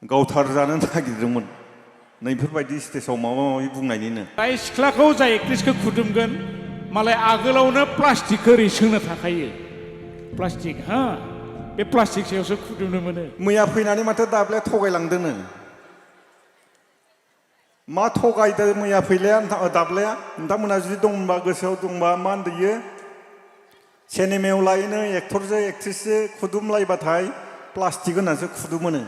गावथारजानो नागिरदोंमोन नैफोरबायदि स्टेजआव माबा माबि बुंनायनिनो जाय सिख्लाखौ जाय एक्ट्रेसखौ खुदुमगोन मालाय आगोलावनो प्लास्टिकखौ ओरै सोंनो थाखायो प्लास्टिक हा बे प्लास्टिक सायावसो खुदुमनो मोनो मैया फैनानै माथो दाब्लाया थगायलांदोंनो मा थगायदो मैया फैलाया दाब्लाया नोंथांमोना जुदि दंबा गोसोआव दंबा मा होनदोयो सिनेमायाव लायनो एक्टरजों एक्ट्रेसजों खुदुमलायबाथाय प्लास्टिक होनानैसो खुदुमोनो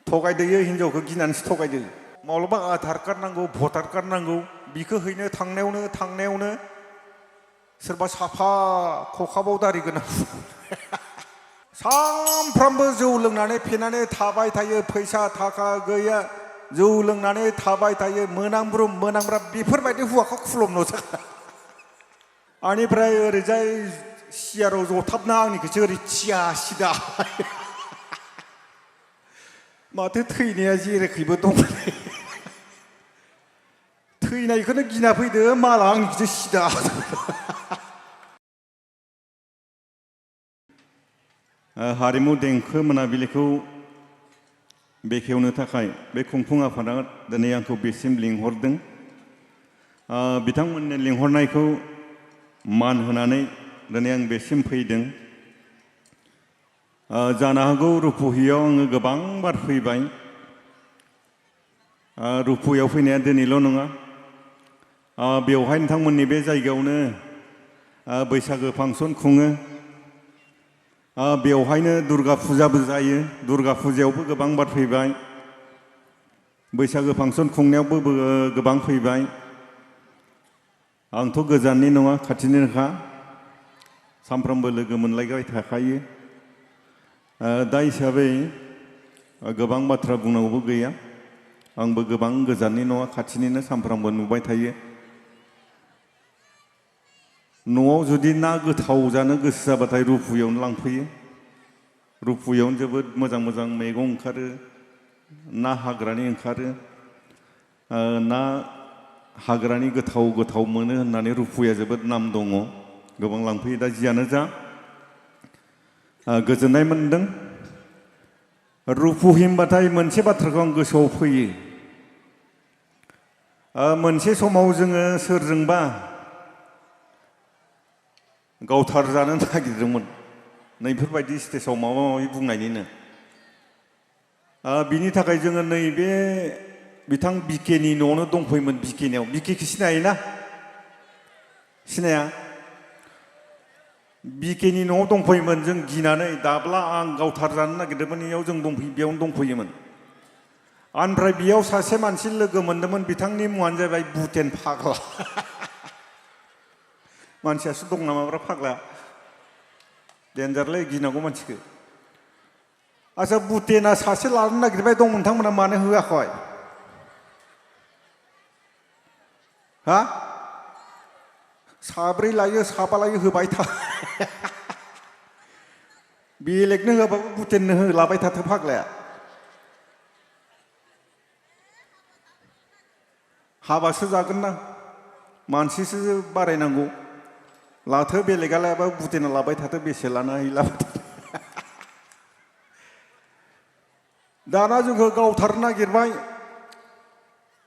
थगायदोयो हिनजावखौ गिनानैसो थगायदो माब्लाबा आधार कार्ड नांगौ भटार कार्ड नांगौ बिखौ हैनो थांनायावनो सोरबा साफा खखाबाव दारि गोनां सानफ्रामबो जौ लोंनानै फेनानै थाबाय थायो फैसा थाखा गैया जौ लोंनानै थाबाय थायो मोनांब्रुम बेफोरबायदि हौवाखौ खुलुमनोसै आनिफ्राय ओरैजाय सियाराव जथाबना आंनिखौसो ओरै थिया सिदा माथो थैनाया जेरैखैबो दं थैनायखौनो गिना फैदो माला आंनिखौसो सिदा हारिमु देंखो मोनाबिलिखौ बेखेवनो थाखाय बे खुंफुं आफादा दिनै आंखौ बेसिम लिंहरदों बिथांमोननि लिंहरनायखौ मान होनानै दिनै आं बेसिम फैदों जानो हागौ रुपुहियाव आङो गोबां बार फैबाय रुपुहियाव फैनाया दिनैल' नङा बेवहाय नोंथांमोननि बे जायगायावनो बैसागो फांसन खुङो बेवहायनो दुर्गा फुजाबो जायो दुर्गा फुजायावबो गोबां बार फैबाय बैसागो फांसन खुंनायावबो गोबां फैबाय आंथ' गोजाननि नङा खाथिनिनोखा सानफ्रोमबो लोगो मोनलायबाय थाखायो दा हिसाबै गोबां बाथ्रा बुंनांगौबो गैया आंबो गोबां गोजाननि नङा खाथिनिनो सानफ्रामबो नुबाय थायो न'आव जुदि ना गोथाव जानो गोसो जाबाथाय रुपुहियावनो लांफैयो रुपुहियावनो जोबोद मोजां मोजां मैगं ओंखारो ना हाग्रानि ओंखारो ना हाग्रानि गोथाव मोनो होननानै रुपुहिया जोबोद नाम दङ गोबां लांफैयो दा जियानो जा गोजोननाय मोनदों रुपुहि होनबाथाय मोनसे बाथ्राखौ आं गोसोआव फैयो मोनसे समाव जोङो सोरजोंबा गावथारजानो नागिरदोंमोन नैफोरबायदि स्टेजआव माबा माबि बुंनायनिनो बिनि थाखाय जोङो नैबे बिथां बिकेनि न'आवनो दंफैयोमोन बिकेनियाव बिकेखौ सिनायोना सिनाया बिकेनि न'आव दंफैयोमोन जों गिनानै दाब्ला आं गावथारजानो नागिरदोंमोन बेयावनो दंफैयोमोन ओमफ्राय बेयाव सासे मानसि लोगो मोन्दोंमोन बिथांनि मुङानो जाबाय बुटेन फाग्ला मानसियासो दं नामाब्रा फाग्ला देन्जारलै गिनांगौ मानसिखौ आच्छा बुटेना सासे लानो नागिरबाय दं नोंथांमोना मानो होआखै हा साब्रै लायो साबा लायो होबाय था बेलेगनो होआबाबो बुटेननो होलाबाय थाथो फाग्लाया हाबासो जागोन ना मानसिसो बारायनांगौ लाथो बेलेगा लायाबा बुटेना लाबाय थाथो बेसे लाना लाबाय थाथो दाना जोंखौ गावथारनो नागिरबाय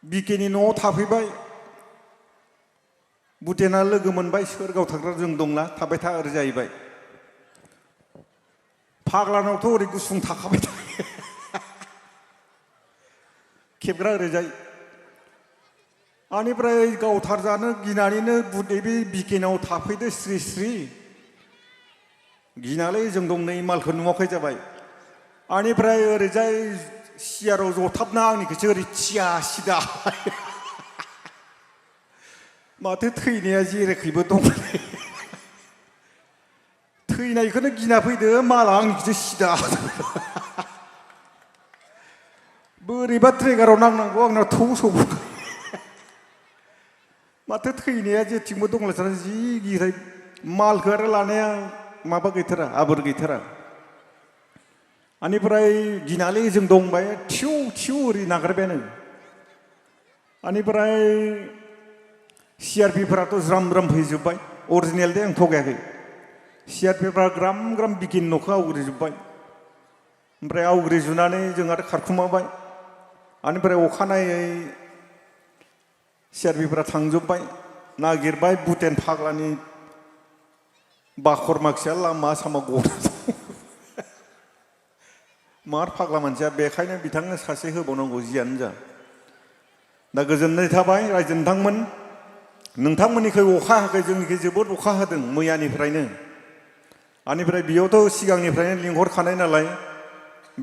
बिकेनि न'आव थाफैबाय बुटेना लोगो मोनबाय सोर गावथारग्रा जों दंना थाबाय था ओरै जाहैबाय फाग्लानावथ' ओरै गुसुं थाखाबाय थायो खेबग्रा ओरैजाय आनिफ्राय गावथारजानो गिनानैनो बे बिकेनाव थाफैदो स्रि गिनालै जों दं नै मालखौ नुवाखै जाबाय आनिफ्राय ओरैजाय सियाराव जथाबना आंनिखौसो ओरै थिया सिदा माथो थैनाया जेरैखैबो दं थैनायखौनो गिना फैदो माला आंनिखौसो सिदा बोरैबा ट्रेगाराव नांनांगौ आंनाव थौ सौबो माथो थैनाया जेथिंबो दंलायथारा जि गिथाय मालखौ आरो लानाया माबा गैथारा आबोर गैथारा आनिफ्राय गिनालै जों दंबाय थिउ ओरै नागारबायानो आनिफ्राय सिआरपिफोराथ' ज्राम फैजोब्बाय अरिजिनेल दे आं थगायाखै सिआरपिफ्रा ग्राम बिकेनि न'खौ आवग्रिजोब्बाय ओमफ्राय आवग्रिजुनानै जों आरो खारखुमाबाय बेनिफ्राय अखानायै सिआरपिफ्रा थांजोब्बाय नागिरबाय भुटेन फाग्लानि बाखर माखिया लामा सामा गना मार फाग्ला मानसिया बेखायनो बिथांनो सासे होबावनांगौ जियानो जा दा गोजोननाय थाबाय रायजो नोंथांमोननिखै अखा हायाखै जोंनिखै जोबोद अखा हादों मैयानिफ्रायनो बेनिफ्राय बेयावथ' सिगांनिफ्रायनो लिंहरखानाय नालाय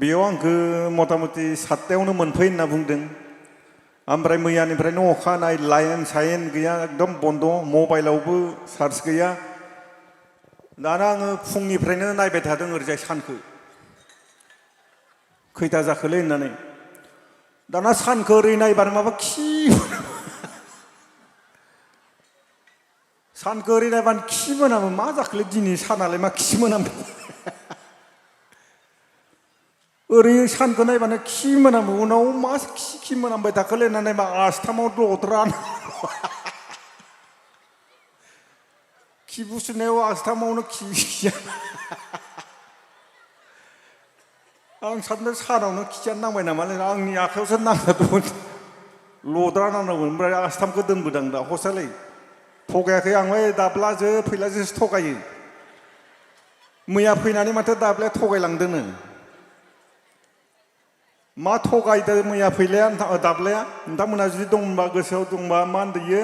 बेयाव आंखौ मथा मथि 7टायावनो मोनफै होनना बुंदों ओमफ्राय मैयानिफ्रायनो अखा हानाय लाइन साइन गैया एकदम बन्द मबाइलावबो चार्ज गैया दाना आङो फुंनिफ्रायनो नायबाय थादों ओरैजाय सानखौ खैथा जाखोलै होननानै दाना सानखौ ओरै नायबानो माबा सानखौ ओरै नायबानो खि मोनामो मा जाखोलै दिनै सानालाय मा खि मोनामो ओरै सानखौ नायबानो खि मोनामो उनाव मा खि मोनामबाय थाखोलै होननानै मा आस्थामाव दद्रा खि बुसुनायाव आस्थामावनो खि आं सानदों सानावनो खियानो नांबाय नामालै आंनि आखायावसो नांना दंमोन लद्रा नांनांगौमोन ओमफ्राय आस्थामखौ दोनबोदां दा हसालै थगायाखै आं बै दाब्लाजो फैलाजोसो थगायो मैया फैनानै माथो दाब्लाया थगायलांदोंनो मा थगायदों मैया फैलाया दाब्लाया नोंथांमोना जुदि दंबा गोसोआव दंबा मा होनदों इयो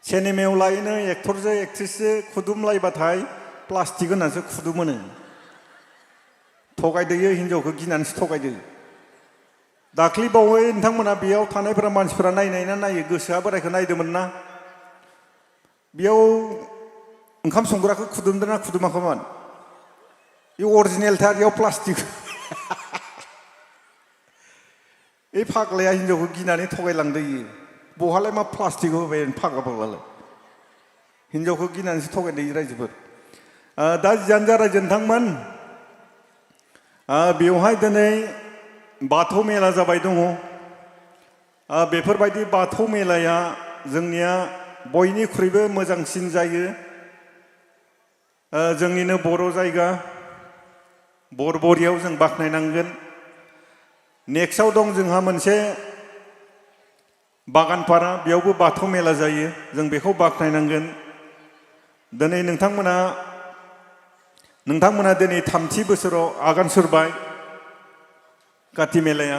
सिनेमायाव लायनो एक्टरजों एक्ट्रिसजों खुदुमलायबाथाय प्लास्टिक होनानैसो खुदुमोनो थगायदो इयो हिन्जावखौ गिनानैसो थगायदो दाख्लै बावै नोंथांमोना बेयाव थानायफोरा मानसिफोरा नायनाय ना नायो गोसोआ बोरायखौ नायदोंमोन ना बेयाव ओंखाम संग्राखौ खुदुमदों ना खुदुमाखैमोन बे अरिजिनेलथार बेयाव प्लास्टिक बे फाग्लाया हिन्जावखौ गिनानै थगायलांदो इयो बहालाय मा प्लास्टिक होबाय फाग्लालाय हिन्जावखौ गिनानैसो थगायदो रायजोफोर दा जियानो जा रायजो नोंथांमोन बेवहाय दिनै बाथौ मेला जाबाय दङ बेफोरबायदि बाथौ मेलाया जोंनिया बयनिख्रुइबो मोजांसिन जायो जोंनिनो बर' जायगा बरबरियाव जों बाख्नायनांगोन नेक्स्टआव दं जोंहा मोनसे बागानपारा बेयावबो बाथौ मेला जायो जों बेखौ बाख्नायनांगोन दिनै नोंथांमोना दिनै 3थि बोसोराव आगान सुरबाय काति मेलाया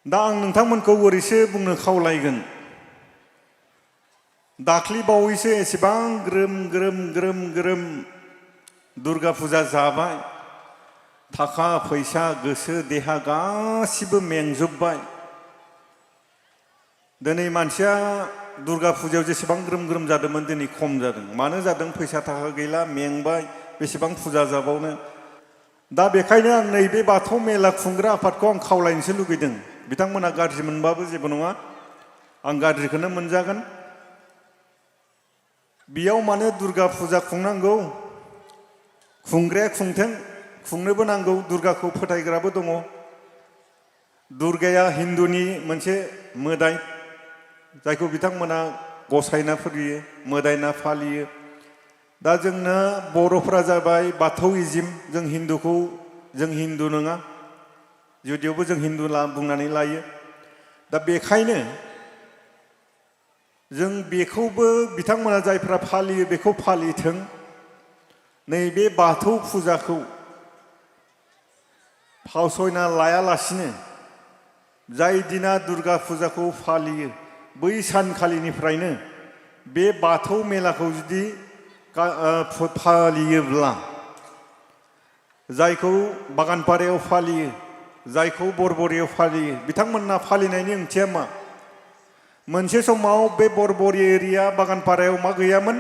दा आं नोंथांमोनखौ ओरैसो बुंनो खावलायगोन दाख्लि बावैसो एसेबां ग्रोम दुर्गा फुजा जाबाय थाखा फैसा गोसो देहा गासिबो मेंजोब्बाय दिनै मानसिया दुर्गा फुजायाव जेसेबां ग्रोम जादोंमोन दिनै खम जादों मानो जादों फैसा थाखा गैला मेंबाय बेसेबां फुजा जाबावनो दा बेखायनो आं नैबे बाथौ मेला खुंग्रा आफादखौ आं खावलायनोसो लुगैदों बिथांमोना गाज्रि मोनबाबो जेबो नङा आं गाज्रिखौनो मोनजागोन बेयाव मानो दुर्गा फुजा खुंनांगौ खुंग्राया खुंथों खुंनोबो नांगौ दुर्गाखौ फोथायग्राबो दङ दुर्गाया हिन्दुनि मोनसे मोदाय जायखौ बिथांमोना गसायना फुजियो मोदायना फालियो दा जोंना बर'फोरा जाबाय बाथौइजिम जों हिन्दु नङा जुदियावबो जों हिन्दु बुंनानै लायो दा बेखायनो जों बेखौबो बिथांमोना जायफ्रा फालियो बेखौ फालिथों नैबे बाथौ फुजाखौ फावसयना लायालासिनो जाय दिना दुर्गा फुजाखौ फालियो बै सानखालिनिफ्रायनो बे बाथौ मेलाखौ जुदि फालियोब्ला जायखौ बागानपारायाव फालियो जायखौ बरबरियाव फालियो बिथांमोनना फालिनायनि ओंथिया मा मोनसे समाव बे बरबरि एरिया बागानपारायाव मा गैयामोन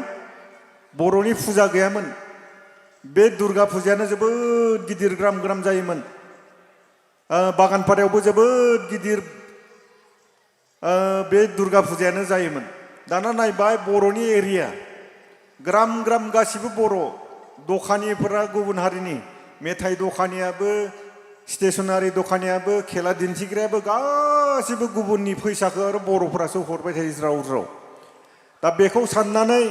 बर'नि फुजा गैयामोन बे दुर्गा फुजायानो जोबोद गिदिर ग्राम जायोमोन बागानपारायावबो जोबोद गिदिर बे दुर्गा फुजायानो जायोमोन दाना नायबाय बर'नि एरिया ग्राम गासिबो बर' दखानिफोरा गुबुन हारिनि मेथाइ दखानियाबो स्टेसनारि दखानियाबो खेला दिन्थिग्रायाबो गासिबो गुबुननि फैसाखौ आरो बर'फोरासो हरबाय थायो ज्राव दा बेखौ साननानै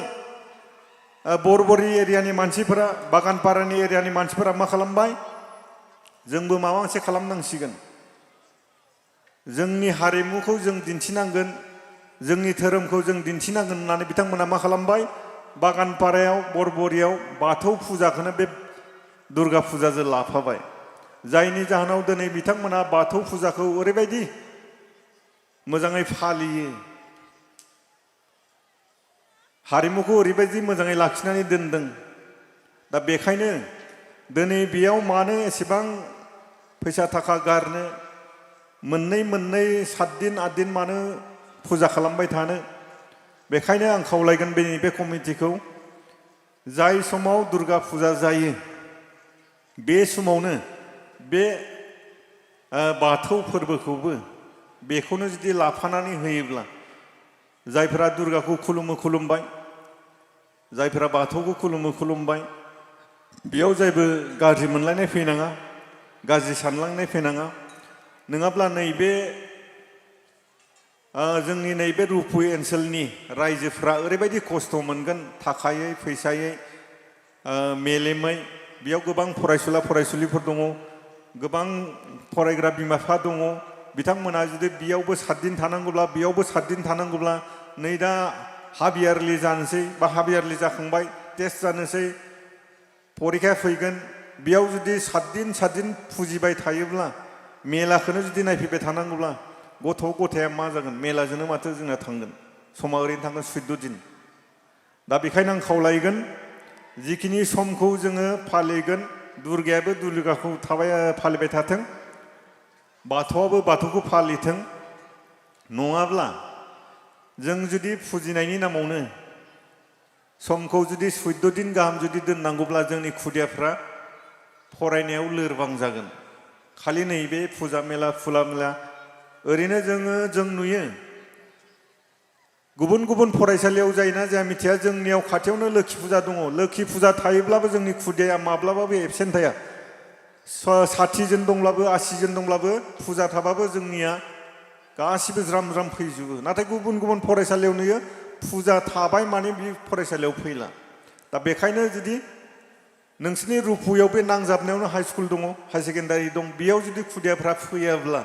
बरबरि एरियानि मानसिफोरा बागानपारानि एरियानि मानसिफोरा मा खालामबाय जोंबो माबा मोनसे खालामनांसिगोन जोंनि हारिमुखौ जों दिन्थिनांगोन जोंनि धोरोमखौ जों दिन्थिनांगोन होननानै बिथांमोना मा खालामबाय बागानपारायाव बरबरियाव बाथौ फुजाखौनो बे दुर्गा फुजाजों लाफाबाय जायनि जाहोनाव दिनै बिथांमोना बाथौ फुजाखौ ओरैबायदि मोजाङै फालियो हारिमुखौ ओरैबायदि मोजाङै लाखिनानै दोनदों दा बेखायनो दिनै बेयाव मानो एसेबां फैसा थाखा गारनो मोननै 7 दिन 8 दिन मानो फुजा खालामबाय थानो बेखायनो आं खावलायगोन बे कमिटिखौ जाय समाव दुर्गा फुजा जायो बे समावनो बे बाथौ फोरबोखौबो बेखौनो जुदि लाफानानै होयोब्ला जायफोरा दुर्गाखौ खुलुमबाय जायफोरा बाथौखौ खुलुमबाय बेयाव जेबो गाज्रि मोनलायनाय फैनाङा गाज्रि सानलांनाय फैनाङा नङाब्ला नैबे जोंनि नैबे रुपु ओनसोलनि रायजोफ्रा ओरैबायदि खस्थ' मोनगोन थाखायै फैसायै मेलेमै बेयाव गोबां फरायसुला फरायसुलिफोर दङ गोबां फरायग्रा बिमा बिफा दङ बिथांमोना जुदि बेयावबो 7 दिन थानांगौब्ला बेयावबो 7 दिन थानांगौब्ला नै दा हाफ यारलि जानोसै बा हाफ यारलि जाखांबाय टेस्ट जानोसै फरिखा फैगोन बेयाव जुदि 7 दिन फुजिबाय थायोब्ला मेलाखौनो जुदि नायफैबाय थानांगौब्ला गथाया मा जागोन मेलाजोंनो माथो जोंना थांगोन समा ओरैनो थांगोन 14 दिन दा बेखायनो आं खावलायगोन जिखिनि समखौ जोङो फालिगोन दुर्गायाबो दुर्गाखौ फालिबाय थाथों बाथौआबो बाथौखौ फालिथों नङाब्ला जों जुदि फुजिनायनि नामावनो समखौ जुदि 14 दिन गाहाम जुदि दोननांगौब्ला जोंनि खुदियाफ्रा फरायनायाव लोरबां जागोन खालि नैबे फुजा मेला फुला मेला ओरैनो जों नुयो गुबुन फरायसालियाव जायोना जाया मिथिया जोंनियाव खाथियावनो लोखि फुजा दङ लोखि फुजा थायोब्लाबो जोंनि खुदिया माब्लाबाबो एबसेन्ट थाया 60 जन दंब्लाबो 80 जन दंब्लाबो फुजा थाबाबो जोंनिया गासिबो ज्राम फैजोबो नाथाय गुबुन फरायसालियाव नुयो फुजा थाबाय माने बे फरायसालियाव फैला दा बेखायनो जुदि नोंसोरनि रुपुयाव बे नांजाबनायावनो हाइ स्कुल दङ हाई सेकेन्डारि दं बेयाव जुदि खुदियाफ्रा फैयाब्ला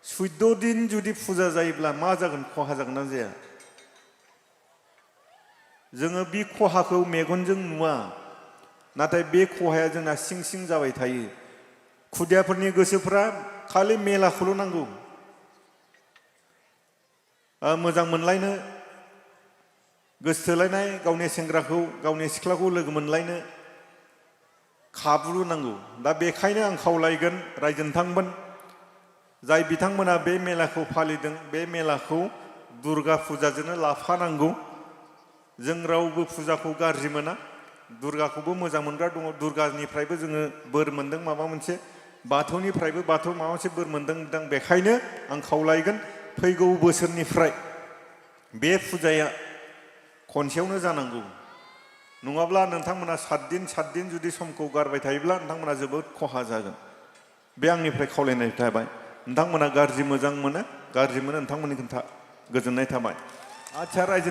14 दिन जुदि फुजा जायोब्ला मा जागोन खहा जागोन ना जाया जोङो बे खहाखौ मेगनजों नुवा नाथाय बे खहाया जोंना सिं जाबाय थायो खुदियाफोरनि गोसोफ्रा खालि मेलाखौल' नांगौ मोजां मोनलायनो गोसो थोलायनाय गावनि सेंग्राखौ गावनि सिख्लाखौ लोगो मोनलायनो खाबु नांगौ दा बेखायनो आं खावलायगोन रायजो नोंथांमोन जाय बिथांमोना बे मेलाखौ फालिदों बे मेलाखौ दुर्गा फुजाजोंनो लाफानांगौ जों रावबो फुजाखौ गाज्रि मोना दुर्गाखौबो मोजां मोनग्रा दङ दुर्गानिफ्रायबो जोङो बोर मोनदों माबा मोनसे बाथौनिफ्रायबो बाथौ माबा मोनसे बोर मोनदों बेखायनो आं खावलायगोन फैगौ बोसोरनिफ्राय बे फुजाया खनसेयावनो जानांगौ नङाब्ला नोंथांमोना 7 दिन जुदि समखौ गारबाय थायोब्ला नोंथांमोना जोबोद खहा जागोन बे आंनिफ्राय खावलायनाय थाबाय नोंथांमोना गाज्रि मोजां मोनो गाज्रि मोनो नोंथांमोननि खोन्था गोजोननाय थाबाय आच्छा रायजो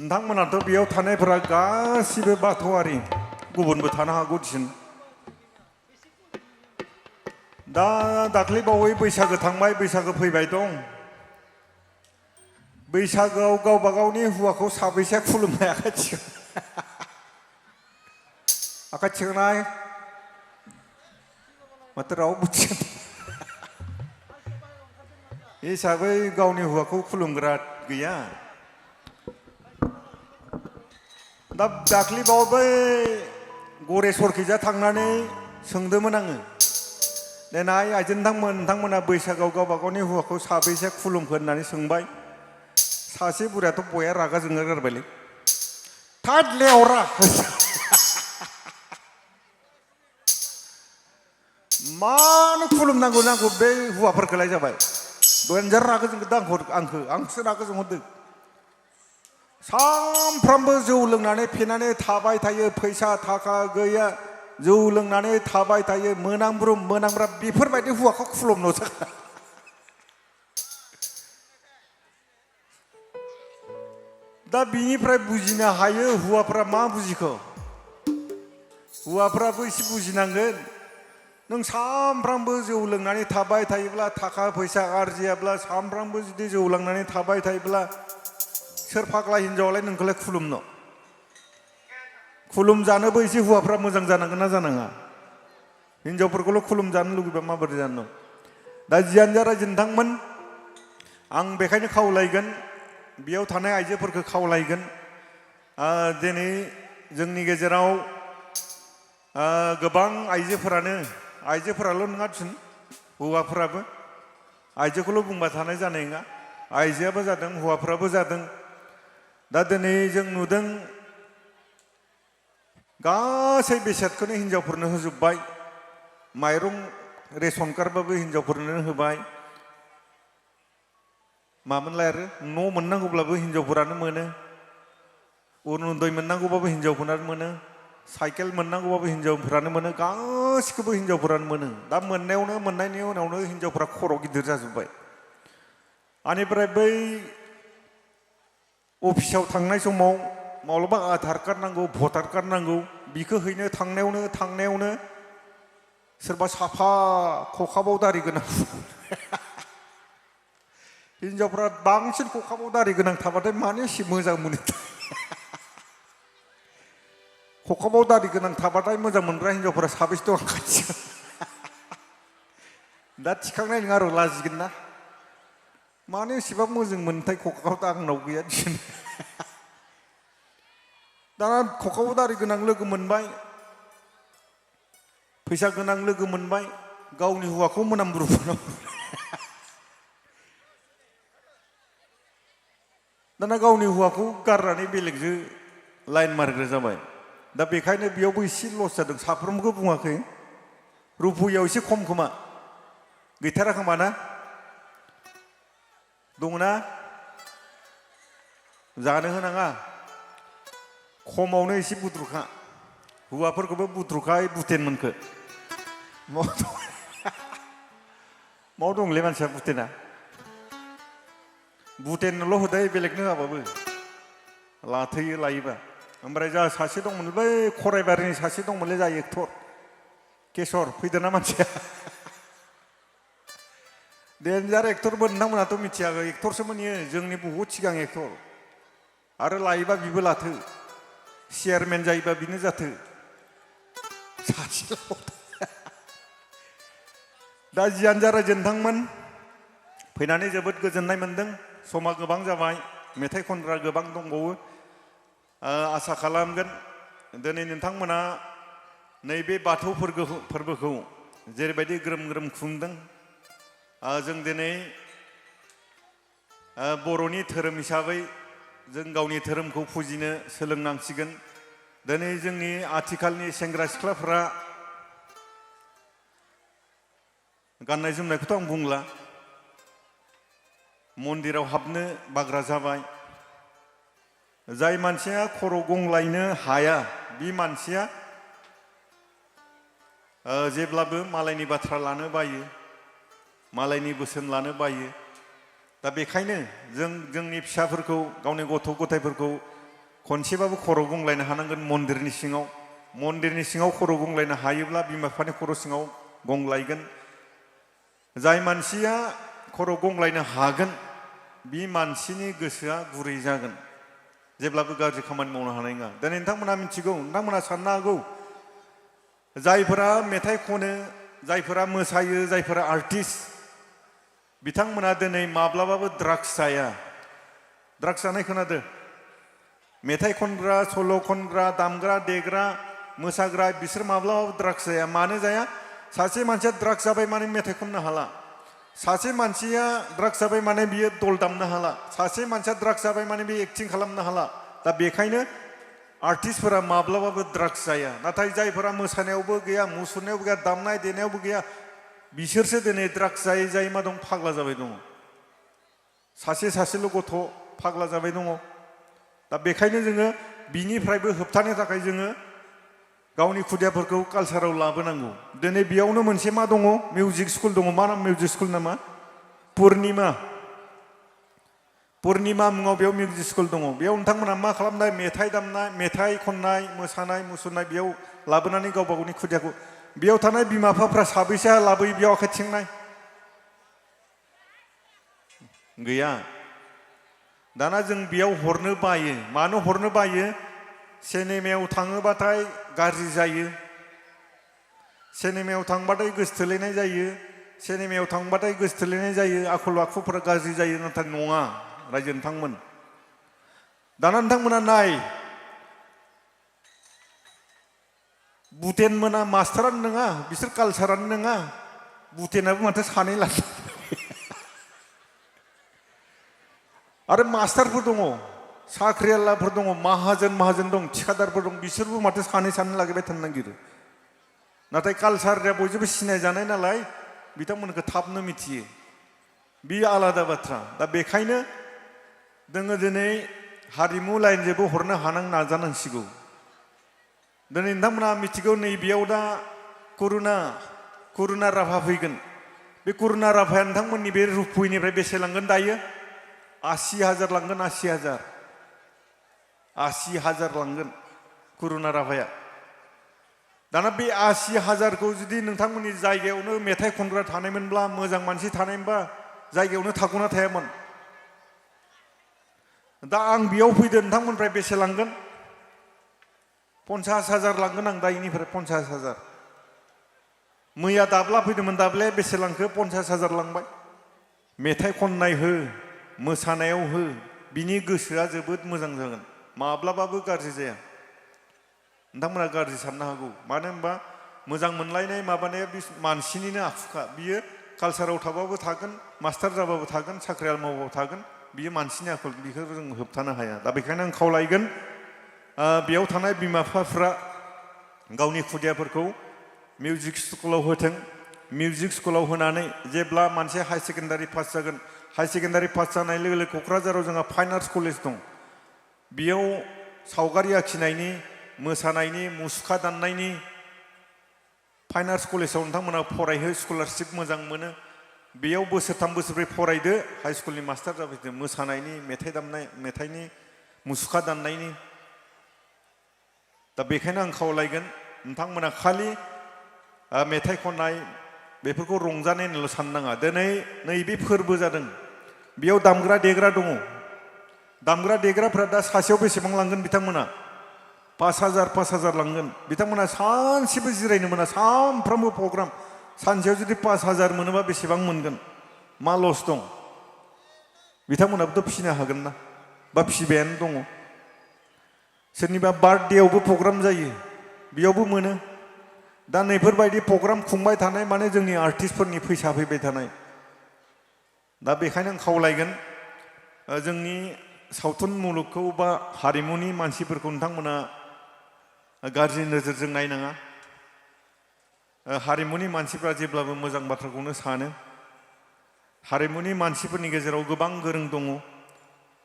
नोंथांमोनाथ' बेयाव थानायफोरा गासिबो बाथौआरि गुबुनबो थानो हागौ दिसिन दा दाख्लै बावै बैसागो थांबाय बैसागो फैबाय दं बैसागोआव गावबा गावनि हौवाखौ साबैसे खुलुमनाय आखाइ थिखांनाय माथो रावबो हिसाबै गावनि हौवाखौ खुलुमग्रा गैया दा दाख्लै बावै गरेस्वरखैजा थांनानै सोंदोंमोन आङो देनाय आइजो नोंथांमोना बैसागोआव गावबा गावनि हौवाखौ साबैसे खुलुमखो होननानै सोंबाय सासे बुरैयाथ' बया रागा जोंनो गारबायलै थाद लेवरा मानो खुलुमनांगौ बे हौवाफोरखौलाय जाबाय देन्जार रागा जोंदों आंसो रागा जोंहरदों सानफ्रामबो जौ लोंनानै फेनानै थाबाय थायो फैसा थाखा गैया जौ लोंनानै थाबाय थायो मोनांब्रा बेफोरबायदि हौवाखौ खुलुमनोसो दा बिनिफ्राय बुजिनो हायो हौवाफ्रा मा बुजिखो हौवाफ्राबो एसे बुजिनांगोन नों सामफ्रामबो जौ लोंनानै थाबाय थायोब्ला थाखा फैसा आरजियाब्ला सामफ्रामबो जुदि जौ लोंनानै थाबाय थायोब्ला सोर फाग्ला हिनजावालाय नोंखौलाय खुलुमनो खुलुमजानोबो एसे हौवाफ्रा मोजां जानांगोन ना जानाङा हिनजावफोरखौल' खुलुमजानो लुगैबा माबोरै जानो दा जियानो जा रायजो नोंथांमोन आं बेखायनो खावलायगोन बेयाव थानाय आइजोफोरखौ खावलायगोन दिनै जोंनि गेजेराव गोबां आइजोफोराल' नङा हौवाफोराबो आइजोखौल' बुंबा थानाय जानाय नङा आइजोआबो जादों हौवाफ्राबो जादों दा दिनै जों नुदों गासै बेसादखौनो हिनजावफोरनो होजोब्बाय माइरं रेशन कार्डबाबो हिनजावफोरनो होबाय मामोनलाय आरो न' मोननांगौब्लाबो हिनजावफोरानो मोनो अरुनदय मोननांगौबाबो हिनजावफोरानो मोनो साइकेल मोननांगौबाबो हिनजावफोरानो मोनो गासिखौबो हिनजावफोरानो मोनो दा मोननायनि उनावनो हिनजावफोरा खर' गिदिर जाजोब्बाय बेनिफ्राय बै अफिसाव थांनाय समाव माब्लाबा आधार कार्ड नांगौ भटार कार्ड नांगौ बिखौ हैनो थांनायावनो सोरबा साफा खखाबाव दारि गोनां हिनजावफ्रा बांसिन खखाबाव दारि गोनां थाबाथाय मानो एसे मोजां मोनो खखाबाव दारि गोनां थाबाथाय मोजां मोनग्रा हिनजावफोरा साबेसे दं खाथियाव दा थिखांनाय नङा आरो लाजिगोन ना मानो एसेबां मोजां मोनथाय खखाबाव दा आंनाव गैया दिसुन दाना खखाबाव दारि गोनां लोगो मोनबाय फैसा गोनां लोगो मोनबाय गावनि हौवाखौ मोनामब्रुफोराव दाना गावनि हौवाखौ गारनानै बेलेगजों लाइन मारिग्रा जाबाय दा बेखायनो बेयावबो एसे लस जादों साफ्रोमबो बुङाखै रुपुयाव एसे खम खोमा गैथारा खोमा ना दङना जानो होनाङा खमावनो एसे बुद्रुखा हौवाफोरखौबो बुद्रुखाय बुथेन मोनखो माव दंलै मानसिया बुथेना बुथेनल' होदाय बेलेगनो होआबाबो लाथोयो लायोबा ओमफ्राय जा सासे दंमोन बै खराइबारिनि सासे दंमोनलै जा एक्टर केसर फैदोंना मानसिया डेन्जार एक्टरबो नोंथांमोनाथ' मिथियाखै एक्टरसोमोन इयो जोंनि बहुद सिगां एक्टर आरो लायोबा बिबो लाथो चेयारमेन जायोबा बिनो जाथो सासेल' दा जियानो जा रायजो नोंथांमोन फैनानै जोबोद गोजोननाय मोनदों समा गोबां जाबाय मेथाइ खनग्रा गोबां दंबावो आसा खालामगोन दिनै नोंथांमोना नैबे बाथौ फोरबोखौ जेरैबायदि ग्रोम ग्रोम खुंदों जों दिनै बर'नि धोरोम हिसाबै जों गावनि धोरोमखौ फुजिनो सोलोंनांसिगोन दिनै जोंनि आथिखालनि सेंग्रा सिख्लाफोरा गाननाय जोमनायखौथ' आं बुंला मन्दिराव हाबनो बाग्रा जाबाय जाय मानसिया खर' गंलायनो हाया बे मानसिया जेब्लाबो मालायनि बाथ्रा लानो बायो मालायनि बोसोन लानो बायो दा बेखायनो जोंनि फिसाफोरखौ गावनि गथ' गथायफोरखौ खनसेबाबो खर' गंलायनो हानांगोन मन्दिरनि सिङाव खर' गंलायनो हायोब्ला बिमा बिफानि खर' सिङाव गंलायगोन जाय मानसिया खर' गंलायनो हागोन बे मानसिनि गोसोआ गुरै जागोन जेब्लाबो गाज्रि खामानि मावनो हानाय नङा दिनै नोंथांमोना मिथिगौ नोंथांमोना साननो हागौ जायफोरा मेथाइ खनो जायफोरा मोसायो जायफोरा आर्टिस्ट बिथांमोना दिनै माब्लाबाबो ड्राग्स जाया ड्राग्स जानाय खोनादो मेथाइ खनग्रा सल' खनग्रा दामग्रा देग्रा मोसाग्रा बिसोर माब्लाबाबो ड्राग्स जाया मानो जाया सासे मानसिया ड्राग्स जाबाय माने मेथाइ खननो हाला सासे मानसिया ड्राग्स जाबाय माने बियो दल दामनो हाला सासे मानसिया ड्राग्स जाबाय माने बियो एक्टिं खालामनो हाला दा बेखायनो आर्टिस्टफोरा माब्लाबाबो ड्राग्स जाया नाथाय जायफोरा मोसानायावबो गैया मुसुरनायावबो गैया दामनाय देनायावबो गैया बिसोरसो दिनै ड्राग्स जायै मा दं फाग्ला जाबाय दङ सासेल' गथ' फाग्ला जाबाय दङ दा बेखायनो जोङो बिनिफ्रायबो होबथानो थाखाय जोङो गावनि खुदियाफोरखौ कालसाराव लाबोनांगौ दिनै बेयावनो मोनसे मा दङ मिउजिक स्कुल दङ मा नाम मिउजिक स्कुल नामा पुर्निमा मुङाव बेयाव मिउजिक स्कुल दङ बेयाव नोंथांमोना मा खालामनाय मेथाइ दामनाय मेथाइ खननाय मोसानाय मुसुरनाय बेयाव लाबोनानै गावबा गावनि खुदियाखौ बेयाव थानाय बिमा बिफाफ्रा साबैसे लाबोयो बेयाव आखाइ थिखांनाय गैया दाना जों बेयाव हरनो बायो मानो हरनो बायो सिनेमायाव थाङोबाथाय गाज्रि जायो सिनेमायाव थांबाथाय गोसोथोलायनाय जायो सिनेमायाव थांबाथाय गोसोथोलायनाय जायो आखल आखुफोरा गाज्रि जायो नाथाय नङा रायजो नोंथांमोन दाना नोंथांमोना नाय बुटेन मोना मास्टारानो नङा बिसोर कालसारानो नङा बुटेनाबो माथो सानै लायो आरो मास्टारफोर दङ साख्रियालाफोर दङ माहाजोन दं थिखादारफोर दं बिसोरबो माथो सानै लागायबाय थानो नागिरो नाथाय कालसारया बयजोंबो सिनायजानाय नालाय बिथांमोनखौ थाबनो मिथियो बेयो आलादा बाथ्रा दा बेखायनो जोङो दिनै हारिमु लाइनजोंबो हरनो नाजानांसिगौ दिनै नोंथांमोना मिथिगौ नैबेयाव दा करुना राभा फैगोन बे करुना राभाया नोंथांमोननि बे रुपहुइनिफ्राय बेसे लांगोन दायो 80,000 लांगोन 80,000 लांगोन करुना राभाया दाना बे 80,000खौ जुदि नोंथांमोननि जायगायावनो मेथाइ खनग्रा थानायमोनब्ला मोजां मानसि थानायमोनबा जायगायावनो थागौना थायामोन दा आं बेयाव फैदो नोंथांमोननिफ्राय बेसे लांगोन 50,000 लांगोन आं दायोनिफ्राय 50,000 मैया दाब्ला फैदोंमोन दाब्लाया बेसे लांखो 50,000 लांबाय मेथाइ खननाय हो मोसानायाव हो बिनि गोसोआ जोबोद मोजां जागोन माब्लाबाबो गाज्रि जाया नोंथांमोना गाज्रि साननो हागौ मानो होनबा मोजां मोनलायनाय माबानाया मानसिनिनो आखुखा बियो कालसाराव थाबाबो थागोन मास्टार जाबाबो थागोन साख्रियाल मावबाबो थागोन बियो मानसिनि आखल बेखौ जों होबथानो हाया दा बेखायनो आं खावलायगोन बेयाव थानाय बिमा बिफाफ्रा गावनि खुदियाफोरखौ मिउजिक स्कुलाव होथों मिउजिक स्कुलाव होनानै जेब्ला मानसिया हाई सेकेन्डारि पास जागोन हाई सेकेन्डारि पास जानाय लोगो लोगो क'क्राझाराव जोंहा फाइन आर्ट्स कलेज दं बेयाव सावगारि आखिनायनि मोसानायनि मुसुखा दाननायनि फाइन आर्ट्स कलेजाव नोंथांमोना फरायहो स्कलारशिप मोजां मोनो बेयाव बोसोरथाम बोसोरब्रै फरायदो हाई स्कुलनि मास्टार जाफैदो मोसानायनि मेथाइ दामनाय मेथाइनि मुसुखा दाननायनि दा बेखायनो आं खावलायगोन नोंथांमोना खालि मेथाइ खननाय बेफोरखौ रंजानायल' साननाङा दिनै नैबे फोरबो जादों बेयाव दामग्रा देग्रा दङ दामग्रा देग्राफ्रा दा सासेयाव बेसेबां लांगोन बिथांमोना 5,000 लांगोन बिथांमोना सानसेबो जिरायनो मोना सानफ्रामबो प्रग्राम सानसेयाव जुदि 5,000 मोनोबा बेसेबां मोनगोन मा लस दं बिथांमोनाबोथ' फिसिनो हागोन ना बा फिसिबायानो दङ सोरनिबा बार्थडेआवबो प्रग्राम जायो बेयावबो मोनो दा नैफोरबायदि प्रग्राम खुंबाय थानाय माने जोंनि आर्टिस्टफोरनि फैसा फैबाय थानाय दा बेखायनो आं खावलायगोन जोंनि सावथुन मुलुगखौ बा हारिमुनि मानसिफोरखौ नोंथांमोना गाज्रि नोजोरजों नायनाङा हारिमुनि मानसिफ्रा जेब्लाबो मोजां बाथ्राखौनो सानो हारिमुनि मानसिफोरनि गेजेराव गोबां गोरों दङ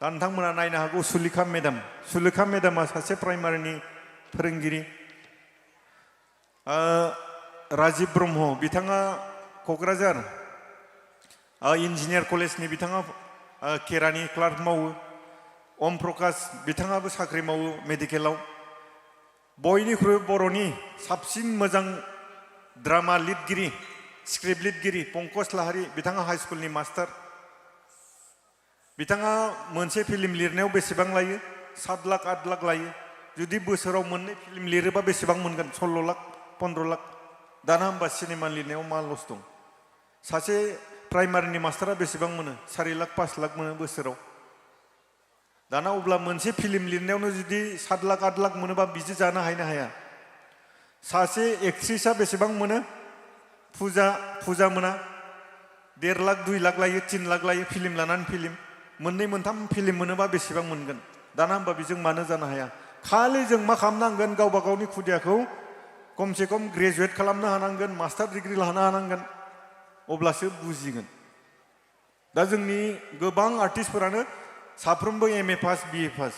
दा नोंथांमोना नायनो हागौ सुलेखा मेडामा सासे प्राइमारिनि फोरोंगिरि राजिब ब्रह्म बिथाङा क'क्राझार इन्जिनियार कलेजनि बिथाङा केरानि क्लार्क मावो ओम प्रकाश बिथाङाबो साख्रि मावो मेडिकेलाव बयनिख्रुइ बर'नि साबसिन मोजां ड्रामा लिरगिरि स्क्रिप्ट लिरगिरि पंकज लाहारी बिथाङा हाई स्कुलनि मास्टार बिथाङा मोनसे फिल्म लिरनायाव बेसेबां लायो 7 लाख 8 लाख लायो जुदि बोसोराव मोननै फिल्म लिरोबा बेसेबां मोनगोन 16 लाख 15 लाख दाना होमबा सिनेमा लिरनायाव मा लस दं सासे प्राइमारिनि मास्टारा बेसेबां मोनो 4 लाख 5 लाख मोनो बोसोराव दाना अब्ला मोनसे फिल्म लिरनायावनो जुदि 7 लाख 8 लाख मोनोबा बिदि जानो हाया सासे एक्ट्रिसआ बेसेबां मोनो फुजा मोना 1.5 लाख 2 लाख लायो 3 लाख लायो फिल्म लानानै फिल्म मोननै मोनथाम फिल्म मोनोबा बेसेबां मोनगोन दाना होमबा बेजों मानो जानो हाया खालि जों मा खालामनांगोन गावबा गावनि खुदियाखौ खमसे खम ग्रेजुवेट खालामनो हानांगोन मास्टार डिग्री लानो हानांगोन अब्लासो बुजिगोन दा जोंनि गोबां आर्टिस्टफोरानो साफ्रोमबो MA पास BA पास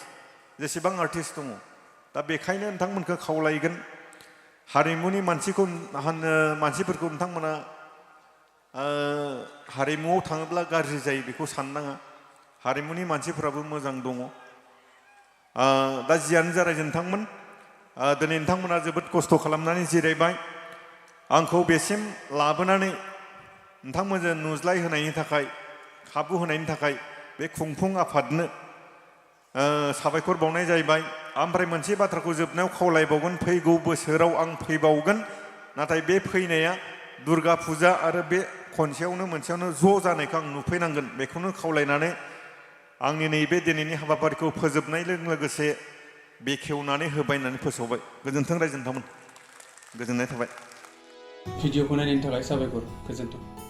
जेसेबां आर्टिस्ट दङ दा बेखायनो नोंथांमोनखौ खावलायगोन हारिमुनि मानसिफोरखौ नोंथांमोना हारिमुआव थाङोब्ला गाज्रि जायो बेखौ साननाङा हारिमुनि मानसिफोराबो मोजां दङ दा जियानो जाराय नोंथांमोन दिनै नोंथांमोना जोबोद खस्थ' खालामनानै जिरायबाय आंखौ बेसिम लाबोनानै नोंथांमोनजों नुज्लाय होनायनि थाखाय खाबु होनायनि थाखाय बे खुंफुं आफादनो साबायखर बावनाय जाहैबाय। ओमफ्राय मोनसे बाथ्राखौ जोबनायाव खावलायबावगोन, फैगौ बोसोराव आं फैबावगोन, नाथाय बे फैनाया दुर्गा फुजा आरो बे खनसेयावनो मोनसेयावनो ज' जानायखौ आं नुफैनांगोन। बेखौनो खावलायनानै आंनि नैबे दिनैनि हाबाफारिखौ फोजोबनायजों लोगोसे बेखेवनानै होबाय होननानै फोसावबाय। गोजोन्थों रायजो नोंथांमोन, गोजोननाय थाबाय। भिडिअखौ नायनायनि थाखाय साबायखर, गोजोन्थों।